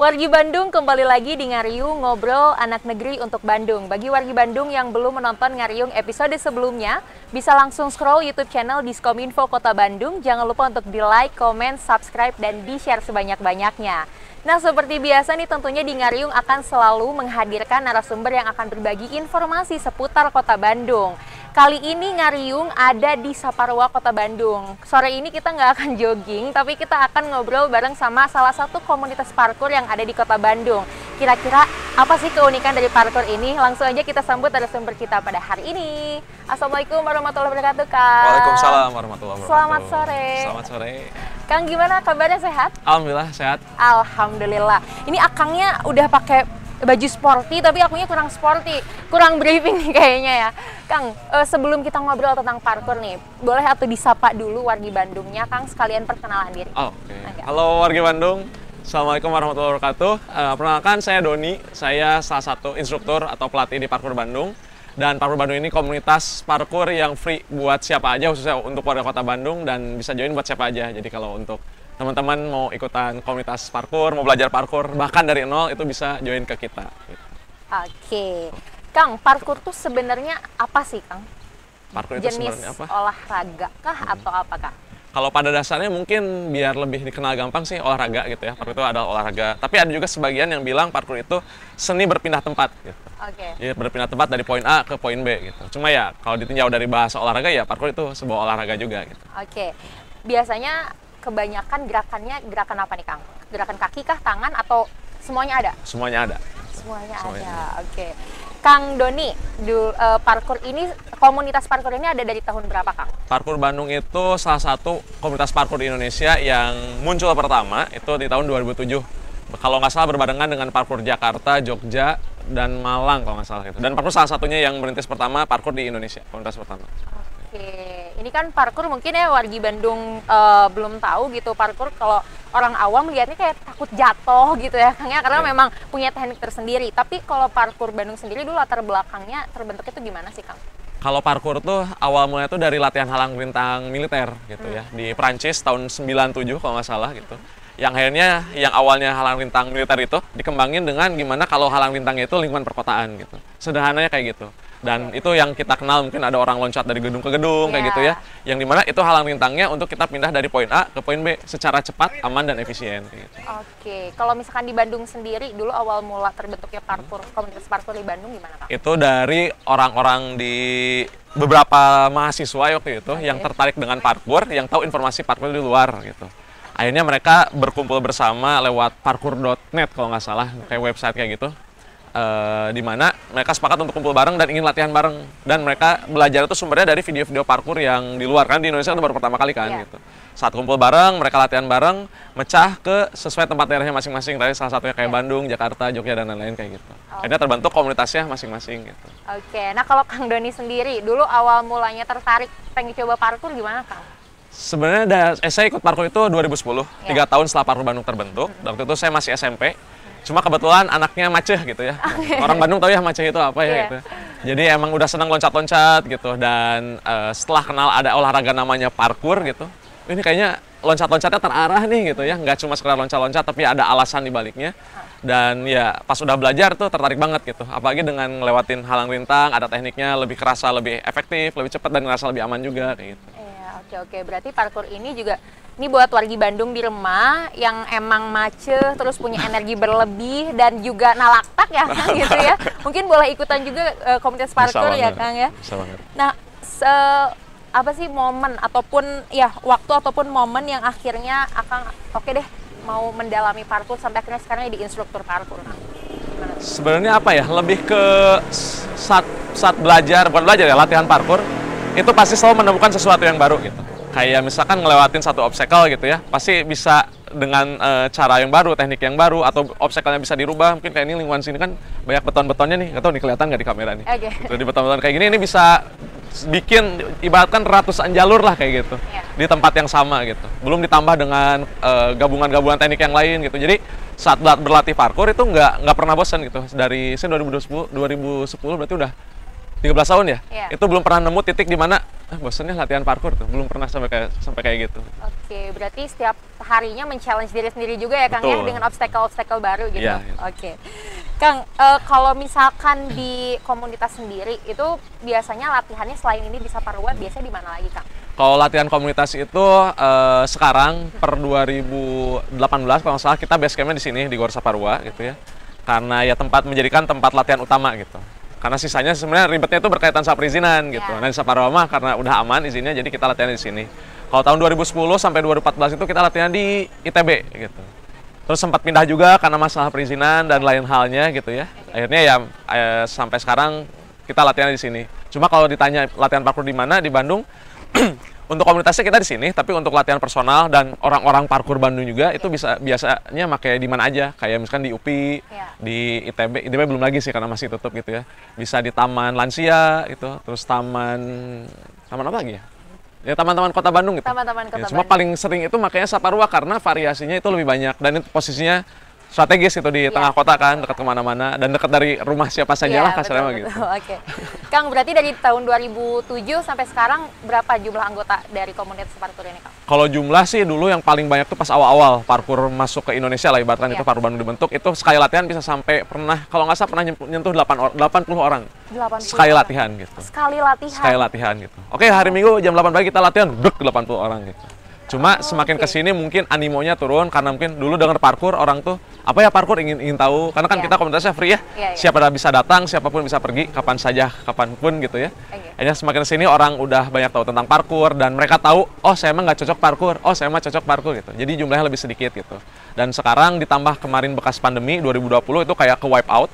Wargi Bandung kembali lagi di Ngariung Ngobrol Anak Negeri untuk Bandung. Bagi wargi Bandung yang belum menonton Ngariung episode sebelumnya, bisa langsung scroll YouTube channel Diskominfo Kota Bandung. Jangan lupa untuk di-like, komen, subscribe, dan di-share sebanyak-banyaknya. Nah, seperti biasa nih tentunya di Ngariung akan selalu menghadirkan narasumber yang akan berbagi informasi seputar Kota Bandung. Kali ini Ngariung ada di Saparua, Kota Bandung. Sore ini kita nggak akan jogging, tapi kita akan ngobrol bareng sama salah satu komunitas parkur yang ada di Kota Bandung. Kira-kira apa sih keunikan dari parkur ini? Langsung aja kita sambut narasumber kita pada hari ini. Assalamualaikum warahmatullahi wabarakatuh, Kang. Waalaikumsalam warahmatullahi wabarakatuh. Selamat sore. Selamat sore. Kang, gimana kabarnya, sehat? Alhamdulillah sehat. Alhamdulillah. Ini akangnya udah pakai baju sporty, tapi akunya kurang sporty, kurang briefing nih kayaknya ya. Kang, sebelum kita ngobrol tentang parkur nih, boleh atau disapa dulu wargi Bandungnya, Kang, sekalian perkenalan diri. Oke. Halo wargi Bandung, Assalamualaikum warahmatullahi wabarakatuh. Perkenalkan, saya Doni, saya salah satu instruktur atau pelatih di Parkur Bandung. Dan Parkur Bandung ini komunitas parkur yang free buat siapa aja, khususnya untuk warga Kota Bandung, dan bisa join buat siapa aja. Jadi kalau untuk teman-teman mau ikutan komunitas parkur, mau belajar parkur, bahkan dari nol, itu bisa join ke kita. Oke. Kang, parkur tuh sebenarnya apa sih, Kang? Parkur itu Jenis sebenarnya apa? olahraga kah atau apa, Kang? Kalau pada dasarnya mungkin biar lebih dikenal gampang sih olahraga gitu ya. Parkur itu adalah olahraga. Tapi ada juga sebagian yang bilang parkur itu seni berpindah tempat gitu. Oke. Jadi berpindah tempat dari poin A ke poin B gitu. Cuma ya kalau ditinjau dari bahasa olahraga ya parkur itu sebuah olahraga juga gitu. Oke. Biasanya kebanyakan gerakannya gerakan apa nih, Kang? Gerakan kaki kah, tangan, atau semuanya ada? Semuanya ada. Semuanya ada. Oke. Kang Doni, parkur ini, komunitas parkur ini ada dari tahun berapa, Kang? Parkur Bandung itu salah satu komunitas parkur di Indonesia yang muncul pertama itu di tahun 2007. Kalau nggak salah berbarengan dengan parkur Jakarta, Jogja, dan Malang kalau nggak salah gitu. Dan parkur salah satunya yang merintis pertama parkur di Indonesia, komunitas pertama. Oke, ini kan parkur mungkin ya wargi Bandung belum tahu gitu. Parkur kalau orang awam lihatnya kayak takut jatuh gitu ya, Kang, ya, karena memang punya teknik tersendiri. Tapi kalau parkur Bandung sendiri dulu latar belakangnya terbentuknya itu gimana sih, Kang? Kalau parkur tuh awal mulanya tuh dari latihan halang rintang militer gitu ya, di Prancis tahun 97 kalau nggak salah gitu. Yang akhirnya yang awalnya halang rintang militer itu dikembangin dengan gimana kalau halang rintangnya itu lingkungan perkotaan gitu. Sederhananya kayak gitu. Dan itu yang kita kenal, mungkin ada orang loncat dari gedung ke gedung kayak gitu ya. Yang dimana itu halang rintangnya untuk kita pindah dari poin A ke poin B secara cepat, aman, dan efisien kayak gitu. Oke, kalau misalkan di Bandung sendiri dulu awal mula terbentuknya parkur, komunitas parkur di Bandung gimana, Kang? Itu dari orang-orang di beberapa mahasiswa waktu itu yang tertarik dengan parkur, yang tahu informasi parkur di luar gitu. Akhirnya mereka berkumpul bersama lewat parkur.net kalau nggak salah, kayak website kayak gitu. Di mana mereka sepakat untuk kumpul bareng dan ingin latihan bareng. Dan mereka belajar itu sumbernya dari video-video parkur yang di luar, kan di Indonesia itu baru pertama kali kan gitu. Saat kumpul bareng, mereka latihan bareng, mecah ke sesuai tempat daerahnya masing-masing. Tadi salah satunya kayak Bandung, Jakarta, Jogja, dan lain-lain kayak gitu. Akhirnya terbentuk komunitasnya masing-masing gitu. Oke, nah kalau Kang Doni sendiri, dulu awal mulanya tertarik pengen coba parkur gimana, Kang? Sebenarnya saya ikut parkur itu 2010, 3 tahun setelah Parkur Bandung terbentuk. Waktu itu saya masih SMP. Cuma kebetulan anaknya maceh gitu ya. Orang Bandung tahu ya maceh itu apa ya gitu. Jadi emang udah senang loncat-loncat gitu. Dan setelah kenal ada olahraga namanya parkur gitu, ini kayaknya loncat-loncatnya terarah nih gitu ya. Nggak cuma sekedar loncat-loncat, tapi ada alasan di baliknya. Dan ya pas udah belajar tuh tertarik banget gitu. Apalagi dengan ngelewatin halang rintang, ada tekniknya, lebih kerasa lebih efektif, lebih cepat, dan ngerasa lebih aman juga kayak gitu. Iya, oke. Berarti parkur ini juga ini buat wargi Bandung di rumah yang emang macet, terus punya energi berlebih dan juga nalaktak ya, Kang, gitu ya. Mungkin boleh ikutan juga komunitas parkur ya, Kang, ya. Bisa banget. Nah, apa sih momen ataupun ya waktu ataupun momen yang akhirnya Akang oke deh mau mendalami parkur sampai akhirnya sekarang jadi instruktur parkur, Kang? Sebenarnya apa ya, lebih ke saat belajar, bukan belajar ya, latihan parkur, itu pasti selalu menemukan sesuatu yang baru gitu. Kayak misalkan ngelewatin satu obstacle gitu ya, pasti bisa dengan cara yang baru, teknik yang baru, atau obstacle-nya bisa dirubah. Mungkin kayak ini lingkungan sini kan banyak beton-betonnya nih, nggak tahu nih kelihatan nggak di kamera nih. Jadi beton-beton kayak gini, ini bisa bikin ibaratkan ratusan jalur lah kayak gitu di tempat yang sama gitu. Belum ditambah dengan gabungan-gabungan teknik yang lain gitu. Jadi saat berlatih parkur itu nggak pernah bosan gitu. Dari 2010 berarti udah 13 tahun ya. Itu belum pernah nemu titik di mana bosannya latihan parkour tuh, belum pernah sampai kayak gitu. Oke, berarti setiap harinya men-challenge diri sendiri juga ya Kang ya, Betul. dengan obstacle-obstacle baru gitu. Iya, iya. Oke. Kang, kalau misalkan di komunitas sendiri itu biasanya latihannya selain ini di Saparua biasanya di mana lagi Kang? Kalau latihan komunitas itu sekarang per 2018 kalau nggak salah kita base campnya di sini di Gor Saparua gitu ya. Karena ya menjadikan tempat latihan utama gitu. Karena sisanya sebenarnya ribetnya itu berkaitan sama perizinan gitu. Ya. Nah di Saparua mah karena udah aman izinnya jadi kita latihan di sini. Kalau tahun 2010 sampai 2014 itu kita latihan di ITB gitu. Terus sempat pindah juga karena masalah perizinan dan lain halnya gitu ya. Akhirnya ya sampai sekarang kita latihan di sini. Cuma kalau ditanya latihan parkour di mana di Bandung, untuk komunitasnya kita di sini, tapi untuk latihan personal dan orang-orang parkour Bandung juga itu biasanya pakai di mana aja. Kayak misalkan di UPI, di ITB belum lagi sih karena masih tutup gitu ya. Bisa di Taman Lansia gitu, terus taman apa lagi ya? Ya teman-teman Kota Bandung gitu. Taman-taman Kota Ya, cuma Bandung. paling sering itu makanya Saparua karena variasinya itu lebih banyak dan itu posisinya strategis itu di tengah kota kan, dekat kemana-mana dan dekat dari rumah siapa saja lah kasarnya mah gitu. Oke. Kang, berarti dari tahun 2007 sampai sekarang berapa jumlah anggota dari komunitas parkour ini Kang? Kalau jumlah sih dulu yang paling banyak tuh pas awal-awal parkour masuk ke Indonesia lah ibaratkan itu parkour Bandung dibentuk itu sekali latihan bisa sampai kalau nggak salah pernah nyentuh 80 orang 80 sekali orang. latihan gitu. Sekali latihan Gitu. Oke, hari Minggu jam 8 pagi kita latihan, 80 orang gitu. Cuma semakin kesini mungkin animonya turun karena mungkin dulu dengar parkour orang tuh apa ya parkour ingin tahu karena kan kita komunitasnya free ya. Siapa bisa datang, siapapun bisa pergi kapan saja, kapanpun gitu ya. Akhirnya semakin kesini orang udah banyak tahu tentang parkour dan mereka tahu oh saya emang nggak cocok parkour, oh saya emang cocok parkour gitu. Jadi jumlahnya lebih sedikit gitu. Dan sekarang ditambah kemarin bekas pandemi 2020 itu kayak ke wipe out.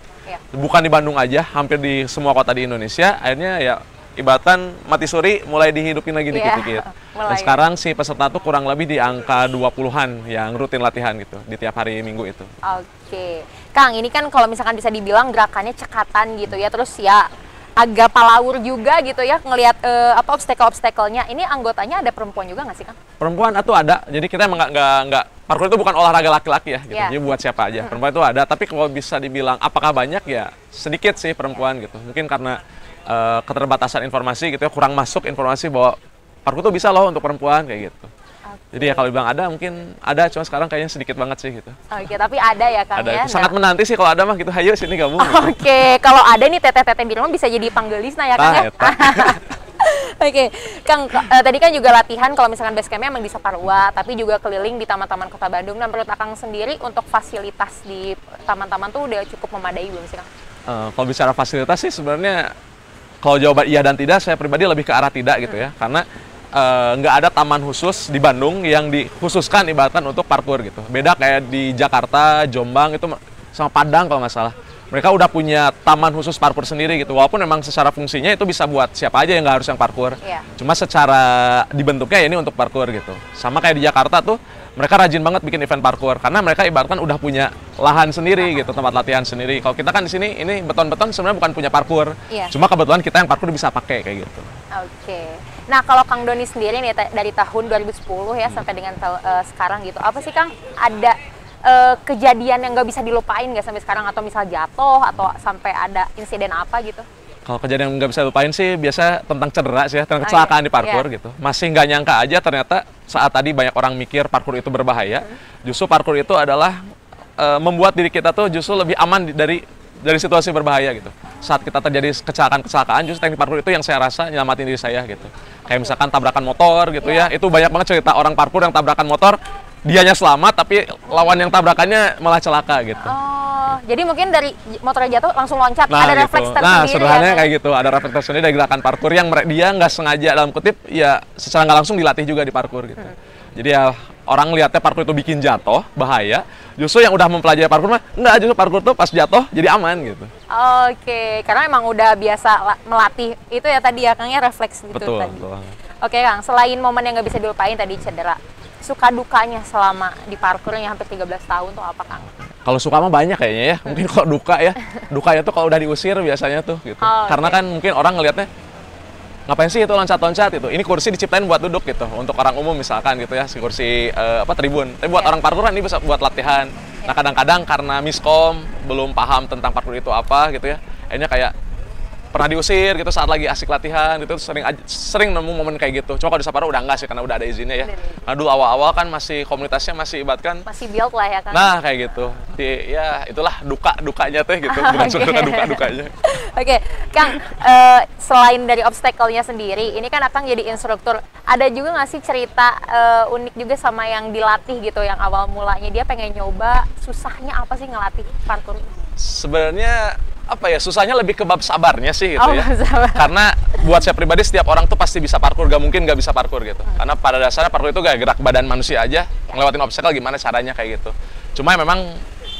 Bukan di Bandung aja, hampir di semua kota di Indonesia. Akhirnya ya ibaratkan mati suri mulai dihidupin lagi dikit-dikit. Dan sekarang si peserta tuh kurang lebih di angka 20-an yang rutin latihan gitu di tiap hari Minggu itu. Oke. Kang, ini kan kalau misalkan bisa dibilang gerakannya cekatan gitu ya, terus ya agak palaur juga gitu ya ngelihat obstacle-obstacle-nya. Ini anggotanya ada perempuan juga nggak sih Kang? Perempuan atau ada. Jadi kita emang nggak parkour itu bukan olahraga laki-laki ya gitu. Jadi buat siapa aja. Perempuan itu ada, tapi kalau bisa dibilang apakah banyak ya sedikit sih perempuan gitu. Mungkin karena keterbatasan informasi gitu ya, kurang masuk informasi bahwa parkour tuh bisa loh untuk perempuan kayak gitu. Jadi ya kalau dibilang ada mungkin ada, cuma sekarang kayaknya sedikit banget sih gitu. Oke, tapi ada ya Kang ya? Sangat menanti sih kalau ada mah gitu, hayo sini gabung. Oke, kalau ada nih teteh-teteh di rumah bisa jadi panggelisna ya Kang ya? Oke, Kang, tadi kan juga latihan kalau misalkan base campnya emang di Saparua, tapi juga keliling di taman-taman Kota Bandung. Nah, menurut Akang sendiri untuk fasilitas di taman-taman tuh udah cukup memadai belum sih Kang? Kalau bicara fasilitas sih sebenarnya kalau jawaban iya dan tidak, saya pribadi lebih ke arah tidak gitu ya. Karena nggak ada taman khusus di Bandung yang dikhususkan ibaratkan untuk parkour gitu. Beda kayak di Jakarta, Jombang itu sama Padang kalau nggak salah. Mereka udah punya taman khusus parkour sendiri gitu. Walaupun memang secara fungsinya itu bisa buat siapa aja yang nggak harus yang parkour. Cuma secara dibentuknya ini untuk parkour gitu. Sama kayak di Jakarta tuh mereka rajin banget bikin event parkour karena mereka ibaratkan udah punya lahan sendiri gitu, tempat latihan sendiri. Kalau kita kan di sini ini beton-beton sebenarnya bukan punya parkour. Cuma kebetulan kita yang parkour bisa pakai kayak gitu. Oke. Nah, kalau Kang Doni sendiri nih dari tahun 2010 ya sampai dengan sekarang gitu. Apa sih Kang ada kejadian yang nggak bisa dilupain nggak sampai sekarang atau misal jatuh atau sampai ada insiden apa gitu? Kalau kejadian yang nggak bisa lupain sih biasa tentang cedera sih ya, tentang kecelakaan di parkour gitu. Masih nggak nyangka aja ternyata saat tadi banyak orang mikir parkour itu berbahaya, justru parkour itu adalah membuat diri kita tuh justru lebih aman dari situasi berbahaya gitu. Saat kita terjadi kecelakaan justru teknik parkour itu yang saya rasa nyelamatin diri saya gitu. Kayak misalkan tabrakan motor gitu ya, itu banyak banget cerita orang parkour yang tabrakan motor, dianya selamat tapi lawan yang tabrakannya malah celaka gitu. Jadi mungkin dari motornya jatuh langsung loncat, ada gitu. refleks tersendiri. Nah, sederhananya kayak gitu, ada refleks tersendiri dari gerakan parkour yang dia nggak sengaja dalam kutip ya secara nggak langsung dilatih juga di parkour gitu. Jadi ya orang lihatnya parkour itu bikin jatuh, bahaya. Justru yang udah mempelajari parkour mah enggak, justru parkour tuh pas jatuh jadi aman gitu. Oke, karena emang udah biasa melatih itu ya tadi ya Kang ya, refleks gitu betul, tadi. Betul. Oke Kang, selain momen yang nggak bisa dilupain tadi cedera, suka dukanya selama di parkour yang hampir 13 tahun tuh apa Kang? Kalau suka mah banyak kayaknya ya. Mungkin kalau dukanya tuh kalau udah diusir biasanya tuh gitu. Karena kan mungkin orang ngelihatnya ngapain sih itu loncat-loncat itu. Ini kursi diciptain buat duduk gitu. Untuk orang umum misalkan gitu ya, si kursi tribun. Tapi buat orang parkour kan ini bisa buat latihan. Nah, kadang-kadang karena miskom, belum paham tentang parkour itu apa gitu ya. Akhirnya kayak pernah diusir gitu saat lagi asik latihan gitu, sering nemu momen kayak gitu. Cuma kalau di Saparua udah enggak sih karena udah ada izinnya ya. Nah dulu awal-awal kan masih komunitasnya masih ibaratkan masih build lah ya kan. Nah kayak gitu. Ya itulah dukanya teh gitu, bukan suka duka-dukanya. Oke, Kang, selain dari obstacle-nya sendiri, ini kan Akang jadi instruktur. Ada juga nggak sih cerita unik juga sama yang dilatih gitu, yang awal mulanya dia pengen nyoba, susahnya apa sih ngelatih parkour? Sebenarnya apa ya, susahnya lebih ke bab sabarnya sih gitu ya. Sabar. Karena buat saya pribadi setiap orang tuh pasti bisa parkour, gak mungkin gak bisa parkour gitu. Karena pada dasarnya parkour itu gak gerak badan manusia aja, ngelewatin obstacle gimana caranya kayak gitu. Cuma memang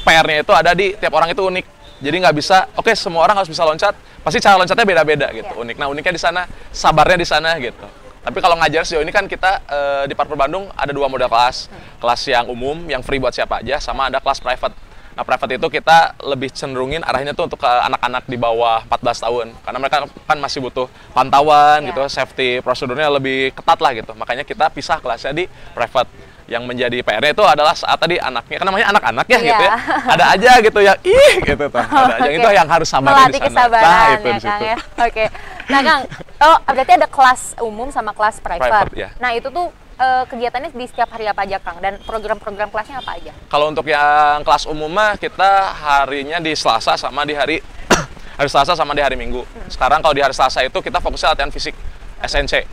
PR-nya itu ada di tiap orang itu unik. Jadi nggak bisa, oke semua orang harus bisa loncat, pasti cara loncatnya beda-beda gitu. Unik. Nah uniknya di sana, sabarnya di sana gitu. Tapi kalau ngajar sejauh ini kan kita di Parkour Bandung ada 2 model kelas. Kelas yang umum, yang free buat siapa aja, sama ada kelas private. Nah, private itu kita lebih cenderungin arahnya tuh untuk ke anak-anak di bawah 14 tahun. Karena mereka kan masih butuh pantauan gitu, safety prosedurnya lebih ketat lah gitu. Makanya kita pisah kelasnya di private. Yang menjadi PR-nya itu adalah saat tadi anaknya, kan namanya anak-anak ya gitu ya. Ada aja gitu ya, gitu tuh. Ada aja itu yang harus sabar di sana. Melatih kesabaran itu ya, Kang ya. Oke. Nah, Kang, berarti ada kelas umum sama kelas private. Ya. Nah, itu tuh kegiatannya di setiap hari apa aja, Kang? Dan program-program kelasnya apa aja? Kalau untuk yang kelas umum mah kita harinya di Selasa sama di hari Selasa sama di hari Minggu. Sekarang kalau di hari Selasa itu kita fokusnya latihan fisik, SNC,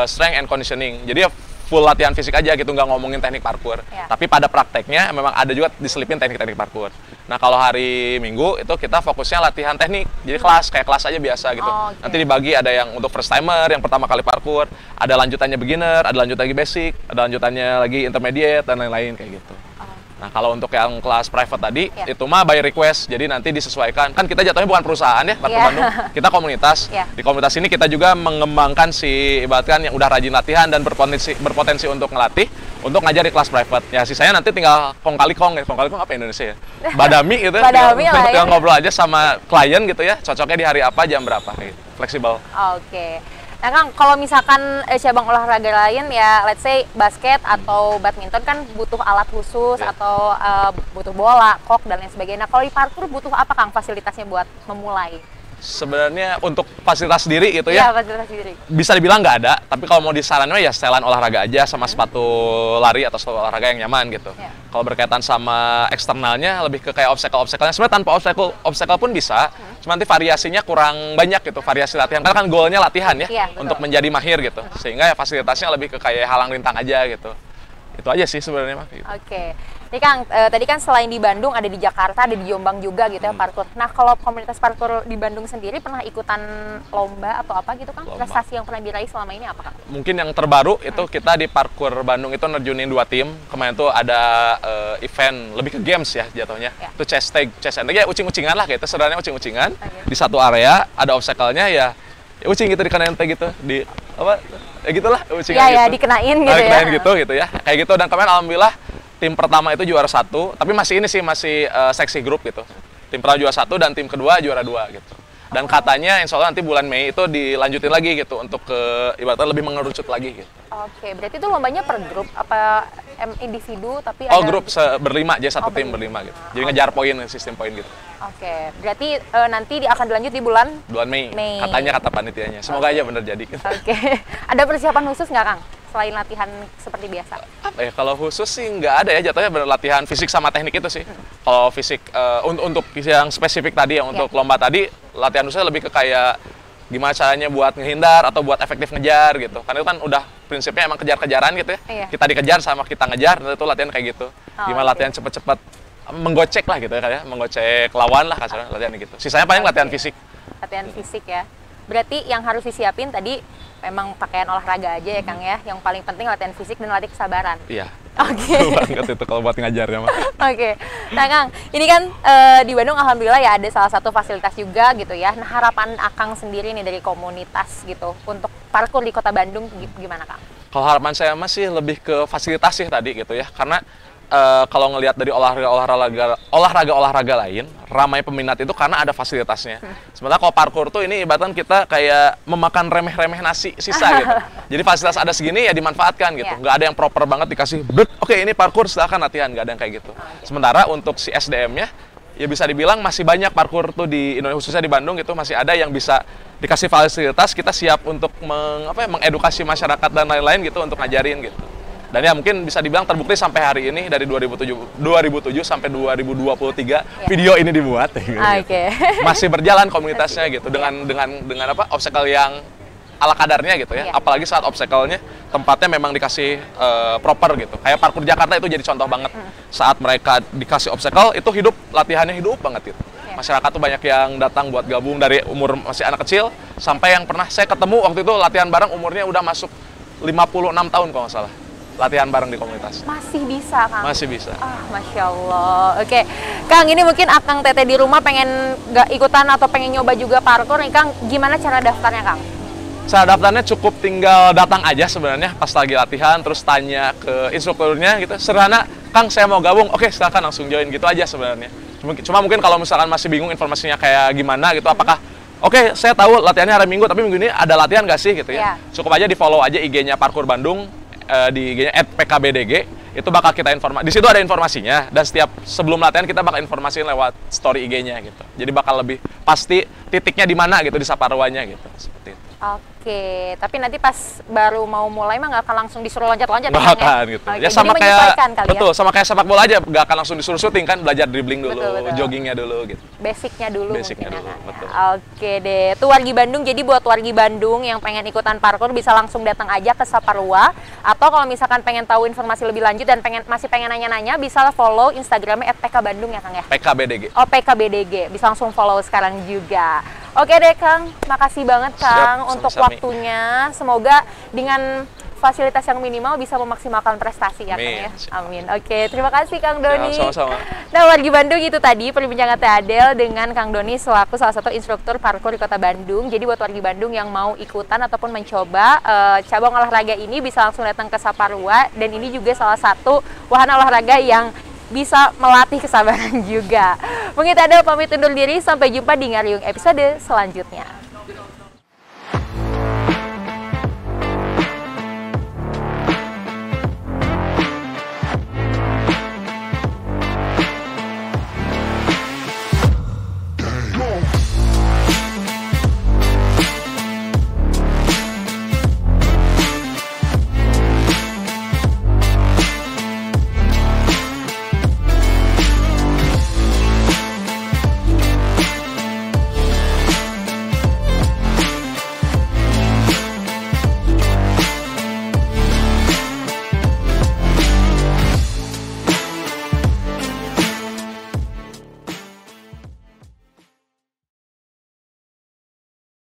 Strength and Conditioning. Jadi ya full latihan fisik aja gitu, nggak ngomongin teknik parkour. Tapi pada prakteknya memang ada juga diselipin teknik-teknik parkour. Nah kalau hari Minggu itu kita fokusnya latihan teknik, jadi kayak kelas aja biasa gitu. Nanti dibagi ada yang untuk first timer, yang pertama kali parkour, ada lanjutannya beginner, ada lanjutannya basic, ada lanjutannya lagi intermediate dan lain-lain kayak gitu. Nah kalau untuk yang kelas private tadi, itu mah by request, jadi nanti disesuaikan. Kan kita jatuhnya bukan perusahaan ya, Parkour Bandung, kita komunitas. Di komunitas ini kita juga mengembangkan si ibaratkan yang udah rajin latihan dan berpotensi untuk ngelatih, untuk ngajar di kelas private. Ya sisanya nanti tinggal kong kali kong apa Indonesia ya? Badami gitu, tinggal ngobrol aja sama klien gitu ya, cocoknya di hari apa, jam berapa, gitu. Fleksibel. Oke. Nah Kang, kalau misalkan cabang olahraga lain ya, let's say basket atau badminton kan butuh alat khusus atau butuh bola, kok dan lain sebagainya. Nah, kalau di parkour butuh apa Kang fasilitasnya buat memulai? Sebenarnya untuk fasilitas sendiri gitu ya, fasilitas sendiri. Bisa dibilang nggak ada, tapi kalau mau disarankan ya setelan olahraga aja sama sepatu lari atau sepatu olahraga yang nyaman gitu. Kalau berkaitan sama eksternalnya lebih ke kayak obstacle-obstacle-nya, sebenarnya tanpa obstacle pun bisa, cuma nanti variasinya kurang banyak gitu, variasi latihan, karena kan goalnya latihan ya, untuk menjadi mahir gitu, sehingga ya fasilitasnya lebih ke kayak halang rintang aja gitu. Itu aja sih sebenarnya mah. Gitu. Oke. Ini Kang, tadi kan selain di Bandung ada di Jakarta, ada di Jombang juga gitu ya parkour. Nah kalau komunitas parkour di Bandung sendiri pernah ikutan lomba atau apa gitu Kang? Prestasi yang pernah diraih selama ini apa Kang? Mungkin yang terbaru itu kita di Parkour Bandung itu nerjunin 2 tim. Kemarin tuh ada event lebih ke games ya jatuhnya. Itu chest tag ya ucing-ucingan lah gitu. Sebenarnya ucing-ucingan di satu area ada obstacle-nya ya ucing gitu dikenain tag gitu di apa ya gitulah ucing gitu. Ya dikenain gitu ya. Dikenain gitu ya. Kayak gitu dan kemarin alhamdulillah tim pertama itu juara 1, tapi masih seksi grup gitu. Tim pertama juara 1 dan tim kedua juara 2 gitu. Dan katanya insya Allah nanti bulan Mei itu dilanjutin lagi gitu untuk ke ibaratnya lebih mengerucut lagi gitu. Oke, berarti itu lombanya per grup apa individu tapi ada grup berlima aja satu tim berlima gitu. Jadi ngejar poin, sistem poin gitu. Oke, berarti nanti akan dilanjut di bulan Mei. Katanya kata panitianya. Semoga aja bener jadi. Oke. Ada persiapan khusus nggak Kang? Selain latihan seperti biasa? Kalau khusus sih nggak ada ya, jatuhnya berlatihan fisik sama teknik itu sih. Kalau fisik untuk yang spesifik tadi ya, untuk lomba tadi latihan khususnya lebih ke kayak gimana caranya buat ngehindar atau buat efektif ngejar gitu. Karena itu kan udah prinsipnya emang kejar-kejaran gitu ya. Kita dikejar sama kita ngejar, itu latihan kayak gitu. Gimana latihan cepet-cepet menggocek lah gitu ya, menggocek lawan lah kasarnya latihan gitu. Sisanya paling latihan fisik. Latihan fisik ya. Berarti yang harus disiapin tadi memang pakaian olahraga aja ya Kang ya. Yang paling penting latihan fisik dan latih kesabaran. Iya. Oke. Banget itu kalau buat ngajarnya mah. Oke. Nah Kang, ini kan di Bandung alhamdulillah ya ada salah satu fasilitas juga gitu ya. Nah harapan Akang sendiri nih dari komunitas gitu untuk parkour di Kota Bandung gimana Kang? Kalau harapan saya masih lebih ke fasilitas sih tadi gitu ya. Karena kalau ngelihat dari olahraga lain, ramai peminat itu karena ada fasilitasnya. Sementara kalau parkour tuh ini ibaratnya kita kayak memakan remeh-remeh nasi sisa gitu. Jadi fasilitas ada segini ya dimanfaatkan gitu. Nggak ada yang proper banget dikasih, oke ini parkour silahkan latihan, nggak ada yang kayak gitu. Sementara untuk si SDM-nya, ya bisa dibilang masih banyak parkur tuh di Indonesia, khususnya di Bandung gitu, masih ada yang bisa dikasih fasilitas, kita siap untuk mengedukasi masyarakat dan lain-lain gitu untuk ngajarin gitu. Dan ya mungkin bisa dibilang terbukti sampai hari ini dari 2007 sampai 2023 video ini dibuat. Masih berjalan komunitasnya gitu dengan obstacle yang ala kadarnya gitu ya. Apalagi saat obstacle-nya tempatnya memang dikasih proper gitu. Kayak parkur Jakarta itu jadi contoh banget. Saat mereka dikasih obstacle itu latihannya hidup banget gitu. Masyarakat tuh banyak yang datang buat gabung dari umur masih anak kecil sampai yang pernah saya ketemu waktu itu latihan bareng umurnya udah masuk 56 tahun kalau nggak salah. Latihan bareng di komunitas. Masih bisa, Kang? Masih bisa. Masya Allah. Oke, Kang, ini mungkin Akang Teteh di rumah pengen nggak ikutan atau pengen nyoba juga parkour nih, Kang. Gimana cara daftarnya, Kang? Cara daftarnya cukup tinggal datang aja sebenarnya pas lagi latihan, terus tanya ke instrukturnya gitu. Sederhana, Kang saya mau gabung, oke silakan langsung join gitu aja sebenarnya. Cuma mungkin kalau misalkan masih bingung informasinya kayak gimana gitu, apakah oke, saya tahu latihannya hari Minggu, tapi minggu ini ada latihan nggak sih gitu ya? Cukup aja di follow aja IG-nya Parkour Bandung, di IG-nya @pkbdg, itu bakal kita informasi. Di situ ada informasinya, dan setiap sebelum latihan kita bakal informasiin lewat story IG-nya gitu. Jadi bakal lebih pasti titiknya di mana gitu, di Saparwanya gitu. Seperti itu. Oke, tapi nanti pas baru mau mulai mah nggak akan langsung disuruh loncat-loncat ya? Bahkan gitu. Ya sama kayak betul, sama kayak sepak bola aja, nggak akan langsung disuruh syuting kan, belajar dribbling dulu, joggingnya dulu gitu. Basicnya dulu. Basicnya dulu, betul. Oke deh, itu wargi Bandung. Jadi buat wargi Bandung yang pengen ikutan parkour bisa langsung datang aja ke Saparua, atau kalau misalkan pengen tahu informasi lebih lanjut dan masih pengen nanya-nanya, bisa follow Instagramnya @pkbandung ya, Kang ya? PKBDG. Oh, PKBDG. Bisa langsung follow sekarang juga. Oke deh, Kang. Makasih banget, Kang, untuk waktunya. Semoga dengan fasilitas yang minimal bisa memaksimalkan prestasi ya, Kang ya. Amin. Oke, terima kasih Kang Doni. Sama-sama. Nah, wargi Bandung itu tadi perbincangan Teh Adel dengan Kang Doni selaku salah satu instruktur parkour di Kota Bandung. Jadi buat wargi Bandung yang mau ikutan ataupun mencoba cabang olahraga ini bisa langsung datang ke Saparua, dan ini juga salah satu wahana olahraga yang bisa melatih kesabaran juga. Mungkin Adel pamit undur diri, sampai jumpa di Ngariung episode selanjutnya.